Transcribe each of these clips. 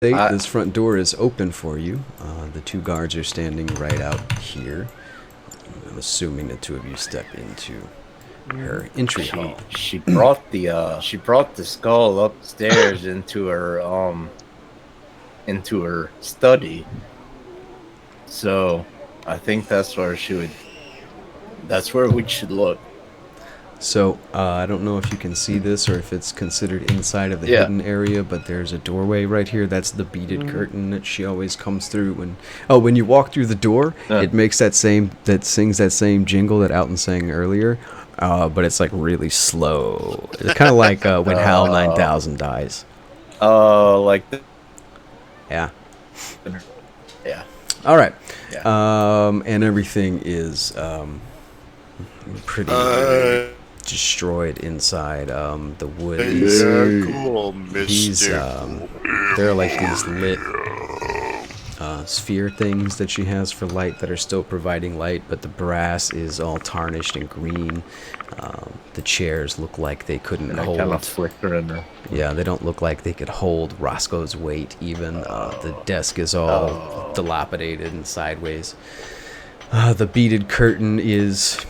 This front door is open for you. The two guards are standing right out here. I'm assuming the two of you step into her entry hall. She brought the skull upstairs into her study. So I think that's where we should look. So, I don't know if you can see this or if it's considered inside of the hidden area, but there's a doorway right here. That's the beaded curtain that she always comes through when you walk through the door, it makes that sings that same jingle that Alton sang earlier, but it's like really slow. It's kind of like when HAL 9000 dies. Yeah. Yeah. All right. Yeah. And everything is pretty destroyed inside. The wood is cool, there are like these lit sphere things that she has for light that are still providing light, but the brass is all tarnished and green. The chairs look like they couldn't hold. Kind of flickering. Yeah, they don't look like they could hold Roscoe's weight even. The desk is all dilapidated and sideways. The beaded curtain is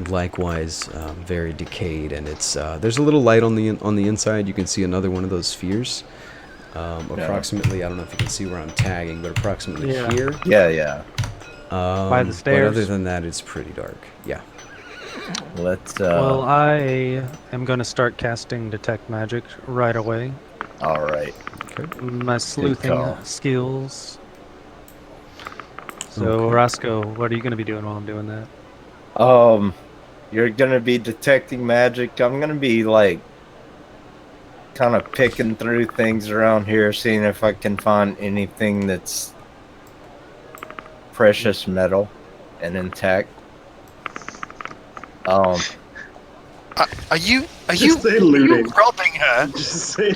likewise very decayed, and it's there's a little light on the inside. You can see another one of those spheres. Approximately, I don't know if you can see where I'm tagging, but approximately here. Yeah. By the stairs. But other than that, it's pretty dark. Yeah. Let's. Well, I am going to start casting Detect Magic right away. All right. Okay. My sleuthing skills. So, Roscoe, what are you going to be doing while I'm doing that? You're gonna be detecting magic. I'm gonna be like kind of picking through things around here, seeing if I can find anything that's precious metal and intact. Are you looting? robbing her?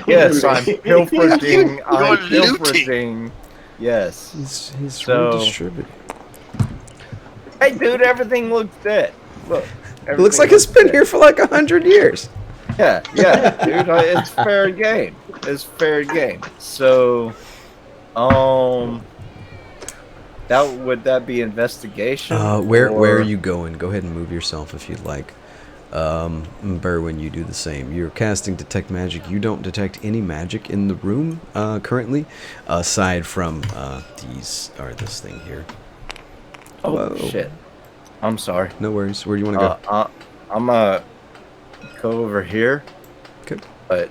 Yes, I'm pilfering. You're looting. Yes. He's So- redistributing. Hey, dude, everything looks dead. Look. It looks like it's been here for like 100 years. Yeah, dude. It's fair game. It's fair game. So, would that be investigation? Where are you going? Go ahead and move yourself if you'd like. Berwyn, you do the same. You're casting Detect Magic. You don't detect any magic in the room currently, aside from this thing here. Oh, Whoa. shit. I'm sorry. No worries. Where do you want to go? I'm gonna go over here. Okay. But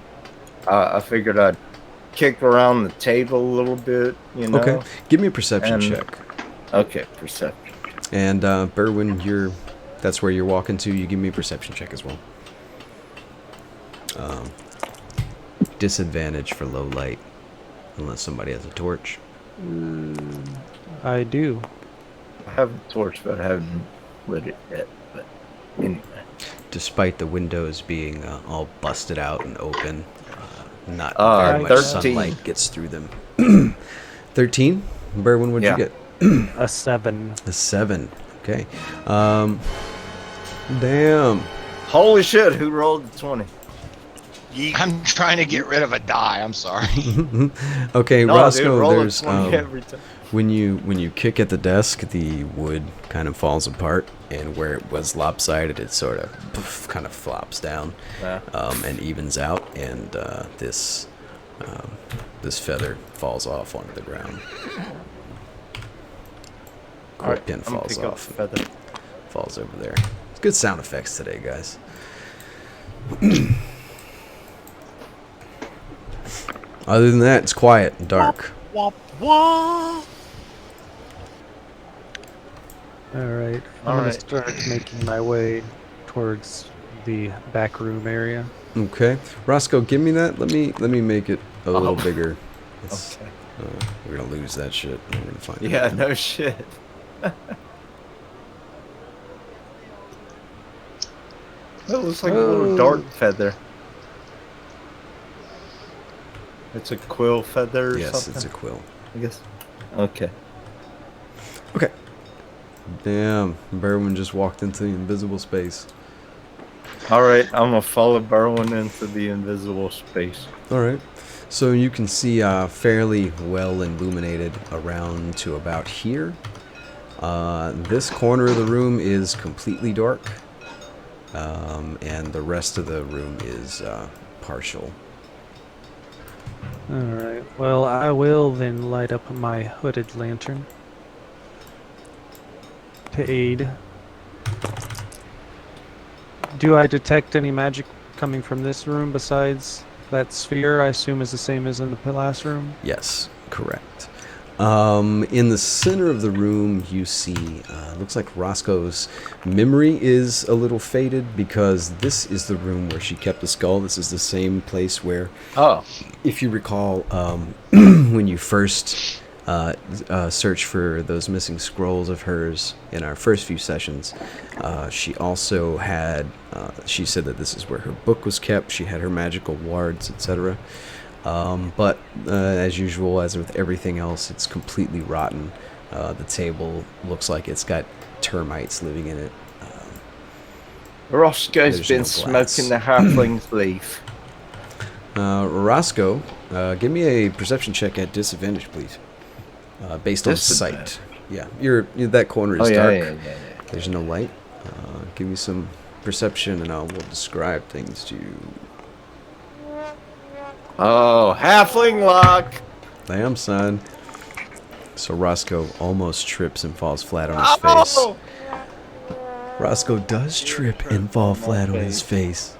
I figured I'd kick around the table a little bit, you know? Okay. Give me a perception check. Okay, perception. And Berwyn, that's where you're walking to. You give me a perception check as well. Disadvantage for low light, unless somebody has a torch. I do. I have a torch, but I haven't lit it yet. But anyway. Despite the windows being all busted out and open, not very much 13. sunlight gets through them. 13? Berwyn, what'd you get? A 7. A 7. Okay. Damn. Holy shit, who rolled the 20? I'm trying to get rid of a die. I'm sorry. Okay, No, Roscoe, dude, roll a there's 20 every time. when you kick at the desk, the wood kind of falls apart, and where it was lopsided, it sort of kind of flops down and evens out, and this feather falls off onto the ground. Alright, Pin I'm gonna falls pick up off. the feather. Falls over there. It's good sound effects today, guys. Other than that, it's quiet and dark. Wop, wop. Alright. I'm going to start making my way towards the back room area. Okay, Roscoe, give me that. Let me make it a little bigger. Okay. We're gonna lose that shit. We're gonna find it. Yeah, no shit. That looks like a little dark feather. It's a quill feather or Yes, something? it's a quill. I guess. Okay. Okay. Damn, Berwyn just walked into the invisible space. Alright, I'm gonna follow Berwyn into the invisible space. All right. So you can see fairly well illuminated around to about here. This corner of the room is completely dark, and the rest of the room is partial. Alright, well, I will then light up my hooded lantern to aid. Do I detect any magic coming from this room besides that sphere? I assume is the same as in the last room? Yes, correct. In the center of the room, you see, looks like Roscoe's memory is a little faded because this is the room where she kept the skull. This is the same place where, if you recall, when you first searched for those missing scrolls of hers in our first few sessions, she also had, she said that this is where her book was kept. She had her magical wards, etc. But as usual, as with everything else, it's completely rotten. The table looks like it's got termites living in it. Roscoe's There's been no glass. smoking the halfling's leaf. Roscoe, give me a perception check at disadvantage, please. Based on Disadvantage. sight. Yeah, that corner is Oh, dark. yeah. There's no light. Give me some perception, and I will describe things to you. Oh, halfling luck! Damn, son. So Roscoe almost trips and falls flat on his face. Oh! Roscoe does trip and fall flat on his face.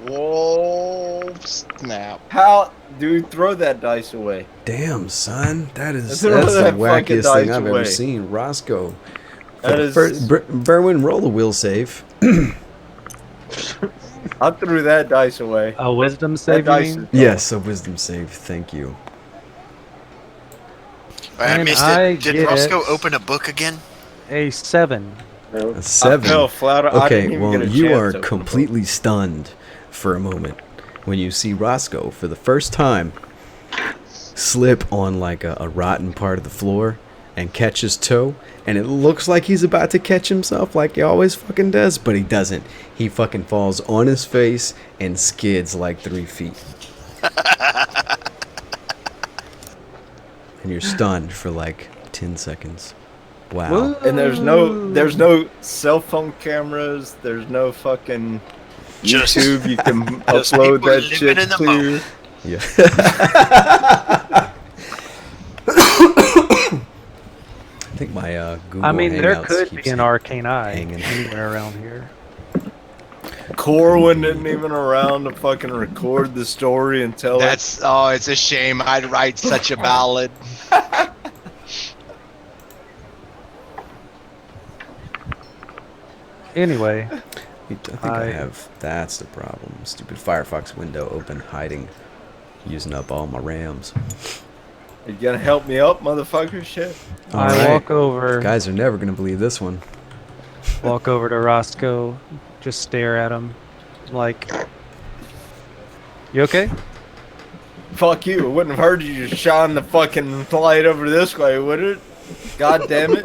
Whoa, snap. How? Dude, throw that dice away. Damn, son. That's Throw the that fucking wackiest thing dice I've away. ever seen. Roscoe. That is- Berwyn, roll a will save. I threw that dice away. A wisdom That save, you dice mean? is Yes, a wisdom save. Thank you. I And missed I it. Did get- Roscoe open a book again? A 7. A 7. I fell flat. I Okay, didn't even well, get a you chance are to open completely stunned for a moment when you see Roscoe for the first time slip on like a rotten part of the floor and catch his toe, and it looks like he's about to catch himself like he always fucking does, but he doesn't. He fucking falls on his face and skids like 3 feet. And you're stunned for like 10 seconds. Wow. And there's no cell phone cameras. There's no fucking Just- YouTube. You can Just upload people that living shit in the to. moment. Yeah. I think my Google I mean, there Hangouts could keeps be an arcane eye hanging. anywhere around here. Corwin isn't even around to fucking record the story and tell it. It's a shame. I'd write such a ballad. I Anyway, think I have. That's the problem. Stupid Firefox window open, hiding, using up all my RAMs. You gonna help me up, motherfucker? Shit. All I right. walk over, Guys are never gonna believe this one. walk over to Roscoe, just stare at him, like, "You okay?" Fuck you. It wouldn't have hurt you to shine the fucking light over this way, would it? God damn it.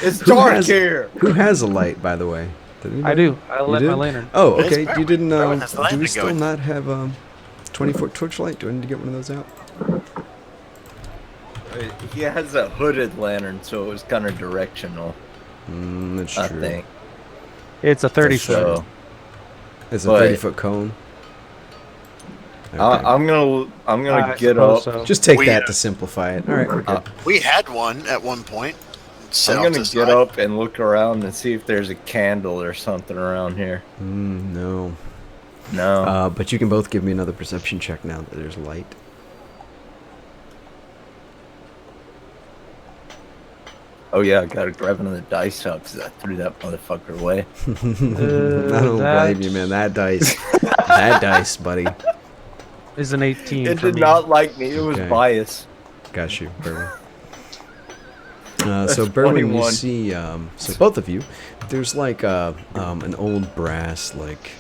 It's Who dark has- here. Who has a light, by the way? Did I anybody? do. I You lit my did? lantern. Oh, Where's okay. You Berwyn? didn't. Berwyn has the Do we lantern still going. not have 20-foot torchlight? Do I need to get one of those out? He has a hooded lantern, so it was kind of directional, That's I true. think. It's a 30 That's true. foot. So It's a But- 30-foot cone. Okay. I'm gonna I get up. suppose so. Just take We, that to simplify it. All right, we're good. We had one at one point. Set I'm off gonna to the get side. up and look around and see if there's a candle or something around here. No. No. But you can both give me another perception check now that there's light. Oh yeah, I gotta grab another dice up because I threw that motherfucker away. I don't that- blame you, man. That dice, that dice, buddy. Is an 18 It for did me. not like me. It was Okay. bias. Got you, Berwyn. So Berwyn, you 21. see, so both of you, there's like an old brass like,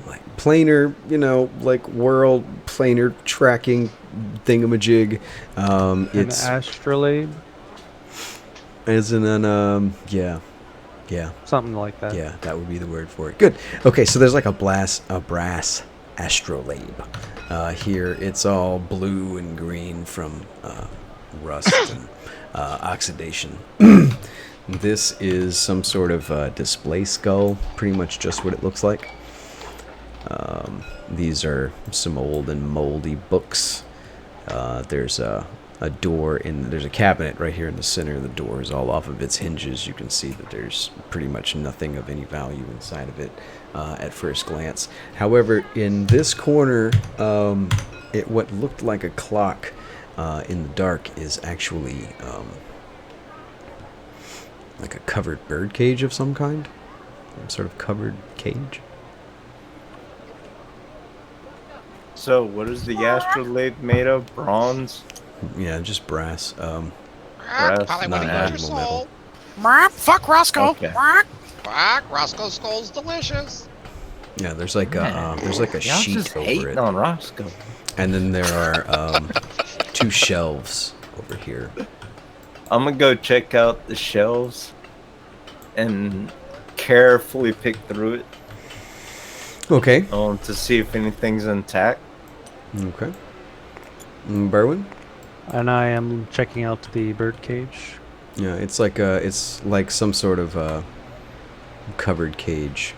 like planar, like world planar tracking thingamajig. An It's astrolabe. as in an yeah. Yeah. Something like that. Yeah, that would be the word for it. Good. Okay, so there's like a brass astrolabe. Here, it's all blue and green from rust and oxidation. This is some sort of display skull, pretty much just what it looks like. These are some old and moldy books. There's a door there's a cabinet right here in the center of the door. Is all off of its hinges. You can see that there's pretty much nothing of any value inside of it at first glance. However, in this corner, what looked like a clock in the dark is actually like a covered bird cage of some kind. Some sort of covered cage. So, what is the astrolabe made of? Bronze? Yeah, just brass. Brass, Probably not want to eat your animal soul. Fuck Roscoe. Okay. Fuck Roscoe's skull's delicious. Yeah, there's like a Y'all sheet just over hating it, on Roscoe. and then there are 2 shelves over here. I'm gonna go check out the shelves and carefully pick through it Okay. to see if anything's intact. Okay. Berwyn? And I am checking out the bird cage. Yeah, it's like some sort of covered cage,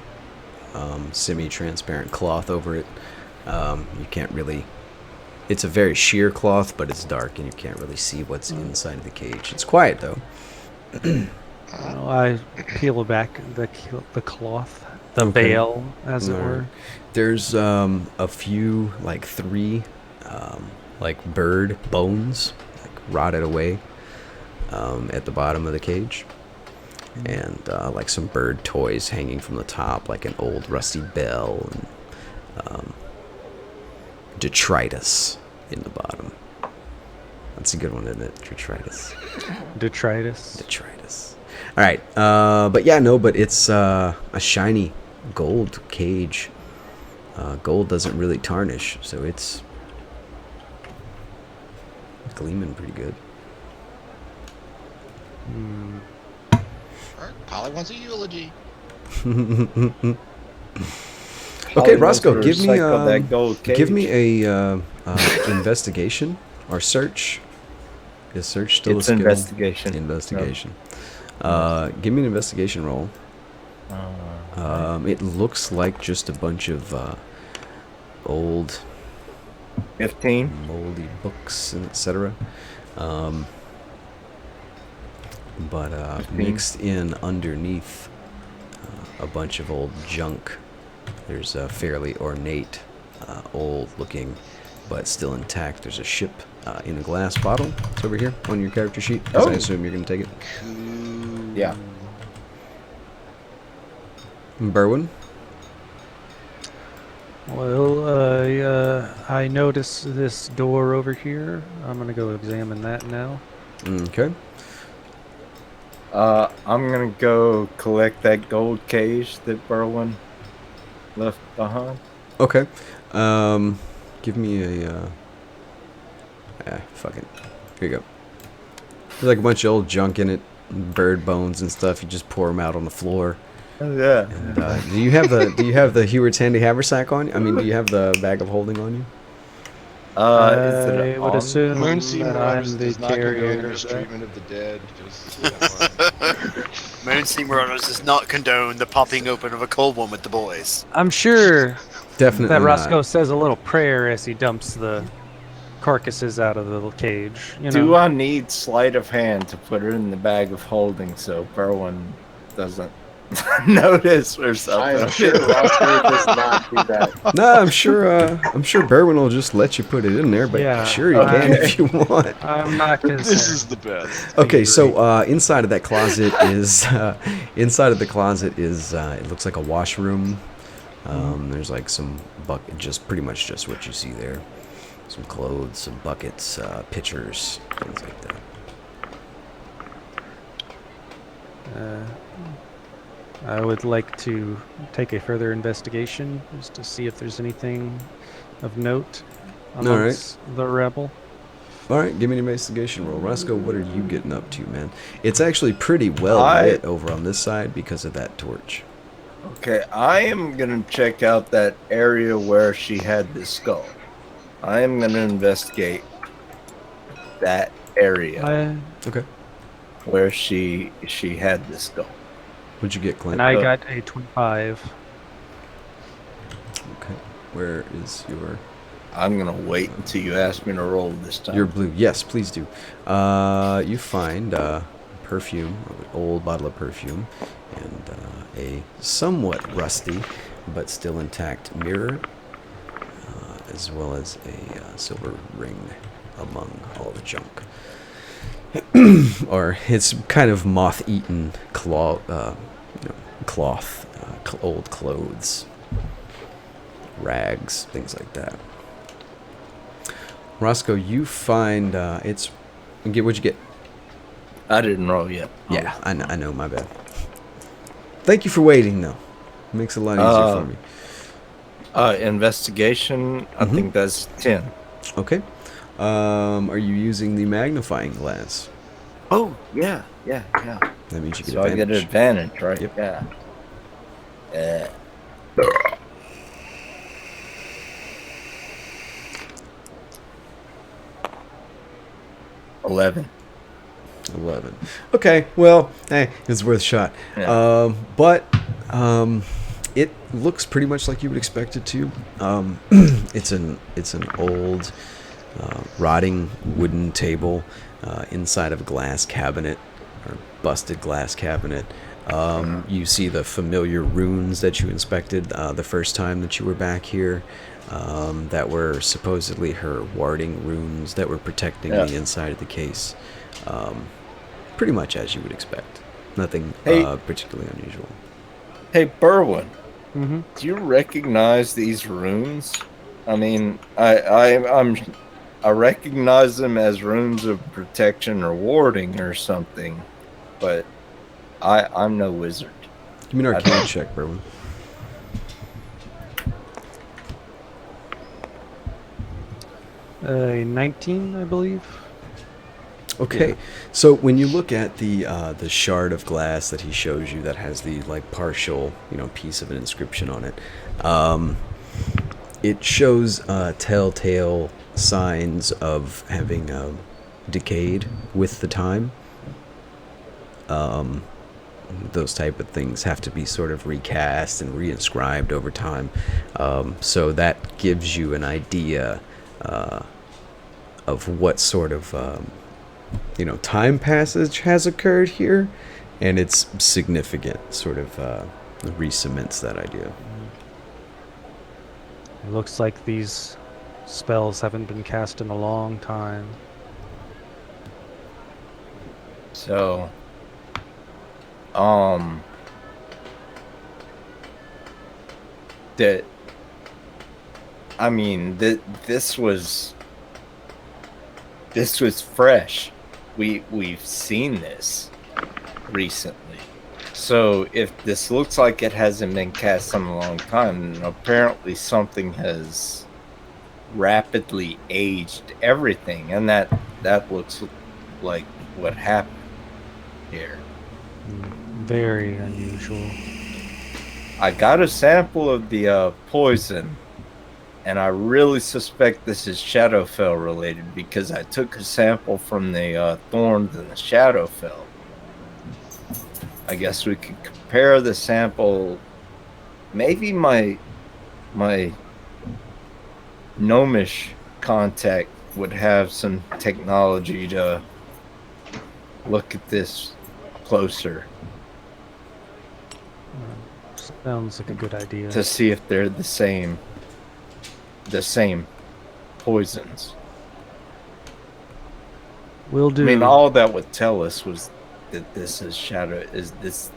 semi-transparent cloth over it. You can't really. It's a very sheer cloth, but it's dark, and you can't really see what's inside of the cage. It's quiet though. Well, I peel back the cloth, the Okay. veil, as it Alright. were. There's a few, like 3, like bird bones, like rotted away, at the bottom of the cage, and like some bird toys hanging from the top, like an old rusty bell, and detritus in the bottom. That's a good one, isn't it? Detritus. Detritus. Detritus. All right, but it's a shiny gold cage. Gold doesn't really tarnish, so it's gleaming pretty good. Polly wants a eulogy. Okay, Roscoe, give me Recycle that gold give me cage. a investigation or search. Is search still It's a skill? investigation. Investigation. Give me an investigation roll. It looks like just a bunch of old 15. moldy books and etc. But mixed in underneath a bunch of old junk. There's a fairly ornate, old-looking, but still intact. There's a ship in a glass bottle. It's over here on your character sheet, because I Oh. assume you're going to take it. Yeah. Berwyn? Well, I notice this door over here. I'm gonna go examine that now. Okay. I'm gonna go collect that gold cage that Berwyn left behind. Okay. Give me a. Fuck it. Here you go. There's like a bunch of old junk in it, bird bones and stuff. You just pour them out on the floor. Yeah. And, do you have the Hewart's handy haversack on you? I mean, do you have the bag of holding on you? Is I it would on? assume Moonseam that Brothers I'm the does not condone carrier. mistreatment of the dead. Just so that Moonseam Brothers does not condone the popping open of a cold one with the boys. I'm sure Definitely that not. Roscoe says a little prayer as he dumps the carcasses out of the little cage. You know? Do I need sleight of hand to put her in the bag of holding so Berwyn doesn't notice or I something? am sure Roscoe does not do that. No, I'm sure Berwyn will just let you put it in there, but Yeah, sure you can if you want. I'm not concerned. this is the best. Okay, so inside of that closet is it looks like a washroom. There's like some just pretty much just what you see there. Some clothes, some buckets, pitchers, things like that. I would like to take a further investigation just to see if there's anything of note All right. amongst the rebel. All right, give me an investigation roll. Roscoe, what are you getting up to, man? It's actually pretty well I- lit over on this side because of that torch. Okay, I am gonna check out that area where she had the skull. I am gonna investigate that area Okay. where she had the skull. What'd you get, Clint? And I got a 25. Okay. Where is your... I'm gonna wait until you ask me to roll this time. Your blue. Yes, please do. You find perfume, an old bottle of perfume, and a somewhat rusty but still intact mirror, as well as a silver ring among all the junk. Or it's kind of moth-eaten cloth, old clothes, rags, things like that. Roscoe, you find it's. What'd you get? I didn't roll yet. Yeah, I know. My bad. Thank you for waiting, though. Makes it a lot easier for me. Investigation. I think that's 10. Okay. Are you using the magnifying glass? Oh yeah. That means you get So I get advantage. advantage, right? Yep. Yeah. 11. 11. Okay, well, hey, it's worth a shot. Yeah. But it looks pretty much like you would expect it to. It's an old, rotting wooden table inside of a glass cabinet, or busted glass cabinet. You see the familiar runes that you inspected the first time that you were back here. That were supposedly her warding runes that were protecting the inside of the case. Pretty much as you would expect. Nothing particularly unusual. Hey, Berwyn, Mm-hmm. do you recognize these runes? I mean, I recognize them as runes of protection or warding or something, but I'm no wizard. Give me an arcane check, Berwyn. A 19, I believe. Okay, so when you look at the shard of glass that he shows you that has the partial piece of an inscription on it, it shows telltale signs of having decayed with the time. Those type of things have to be sort of recast and reinscribed over time, so that gives you an idea of what sort of time passage has occurred here, and it's significant. Sort of re-cements that idea. It looks like these spells haven't been cast in a long time. So, this was fresh. We've seen this recently. So if this looks like it hasn't been cast in a long time, then apparently something has rapidly aged everything, and that looks like what happened here. Very unusual. I got a sample of the poison, and I really suspect this is Shadowfell related because I took a sample from the thorns and the Shadowfell. I guess we could compare the sample. Maybe my gnomish contact would have some technology to look at this closer Sounds like a good idea. to see if they're the same poisons. Will do. I mean, all that would tell us was that this is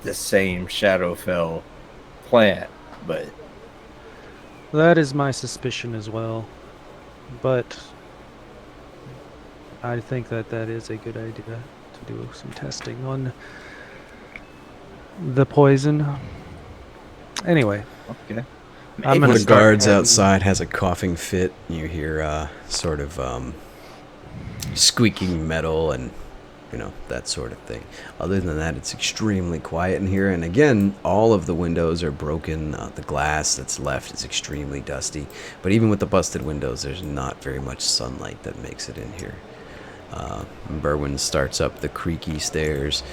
the same Shadowfell plant, but That is my suspicion as well. But I think that is a good idea to do some testing on the poison. Anyway, okay. I'm One gonna of the start guards heading- outside has a coughing fit. You hear sort of squeaking metal and, you know, that sort of thing. Other than that, it's extremely quiet in here. And again, all of the windows are broken. The glass that's left is extremely dusty. But even with the busted windows, there's not very much sunlight that makes it in here. Berwyn starts up the creaky stairs.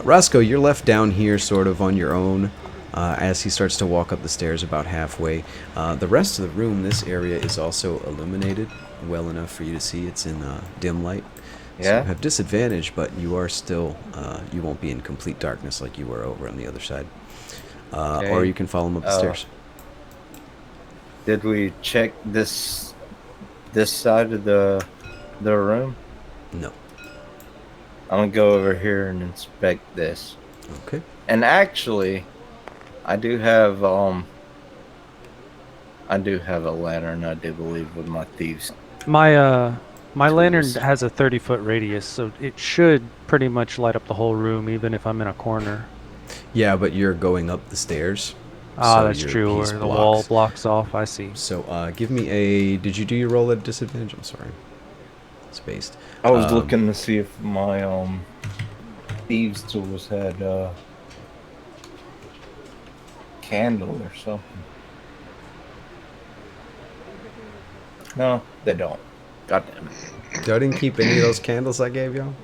Roscoe, you're left down here sort of on your own as he starts to walk up the stairs about halfway. The rest of the room, this area is also illuminated well enough for you to see. It's in dim light. So Yeah. you have disadvantage, but you are still, you won't be in complete darkness like you were over on the other side. Okay. Or you can follow him up the stairs. Did we check this side of the room? No. I'm gonna go over here and inspect this. Okay. And actually, I do have a lantern, I do believe, with my thieves. My lantern Tools. has a 30-foot radius, so it should pretty much light up the whole room, even if I'm in a corner. Yeah, but you're going up the stairs. Ah, so that's your true. piece Where the wall blocks. blocks off. I see. So give me a. Did you do your roll at disadvantage? I'm sorry. Spaced. I was looking to see if my thieves tools had candle or something. No, they don't. God damn it. I didn't keep any of those candles I gave y'all.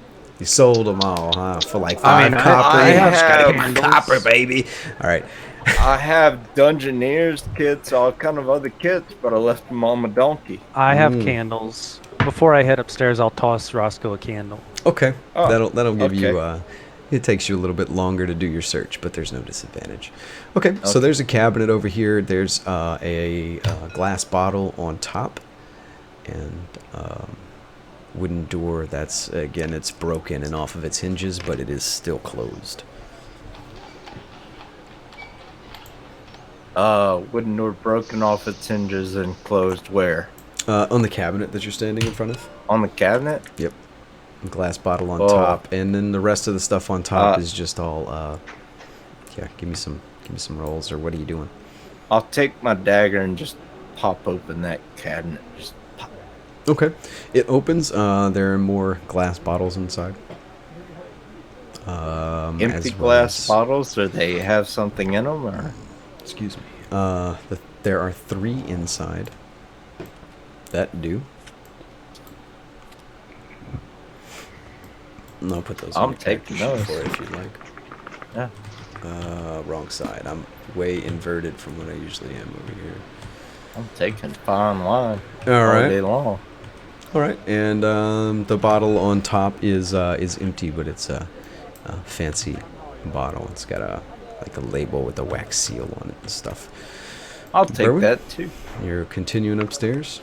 You sold them all, huh? For like I 5 mean, copper. I Just gotta have get my candles. copper, baby. All right. I have Dungeoneers kits, all kind of other kits, but I left them on my donkey. I have candles. Before I head upstairs, I'll toss Roscoe a candle. Okay. Oh, that'll give you. okay. It takes you a little bit longer to do your search, but there's no disadvantage. Okay. So there's a cabinet over here. There's a glass bottle on top, and wooden door. That's again, it's broken and off of its hinges, but it is still closed. Wooden door broken off its hinges and closed where? On the cabinet that you're standing in front of. On the cabinet? Yep. Glass bottle on Oh. top, and then the rest of the stuff on top Uh, is just all. Yeah, give me some rolls, or what are you doing? I'll take my dagger and just pop open that cabinet. Just pop. Okay, it opens. There are more glass bottles inside. Empty as well glass as- bottles, or they have something in them, or? Excuse me. There are 3 inside. That do. And I'll put those. I'm on your taking character sheet those. for if you'd like. Yeah. Wrong side. I'm way inverted from what I usually am over here. I'm taking fine wine All all right. day long. All right, and the bottle on top is empty, but it's a fancy bottle. It's got a label with a wax seal on it and stuff. I'll take Berwyn? that too. You're continuing upstairs.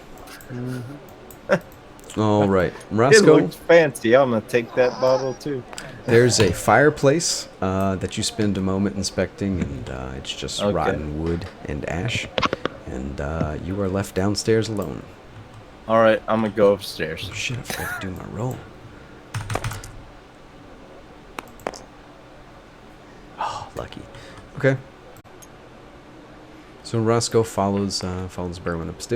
All right, It Roscoe. looks fancy. I'm gonna take that bottle too. There's a fireplace that you spend a moment inspecting, and it's just Okay. rotten wood and ash, and you are left downstairs alone. All right, I'm gonna go upstairs. Oh, shit, I forgot to do my roll. Oh, lucky. Okay. So Roscoe follows Berwyn upstairs.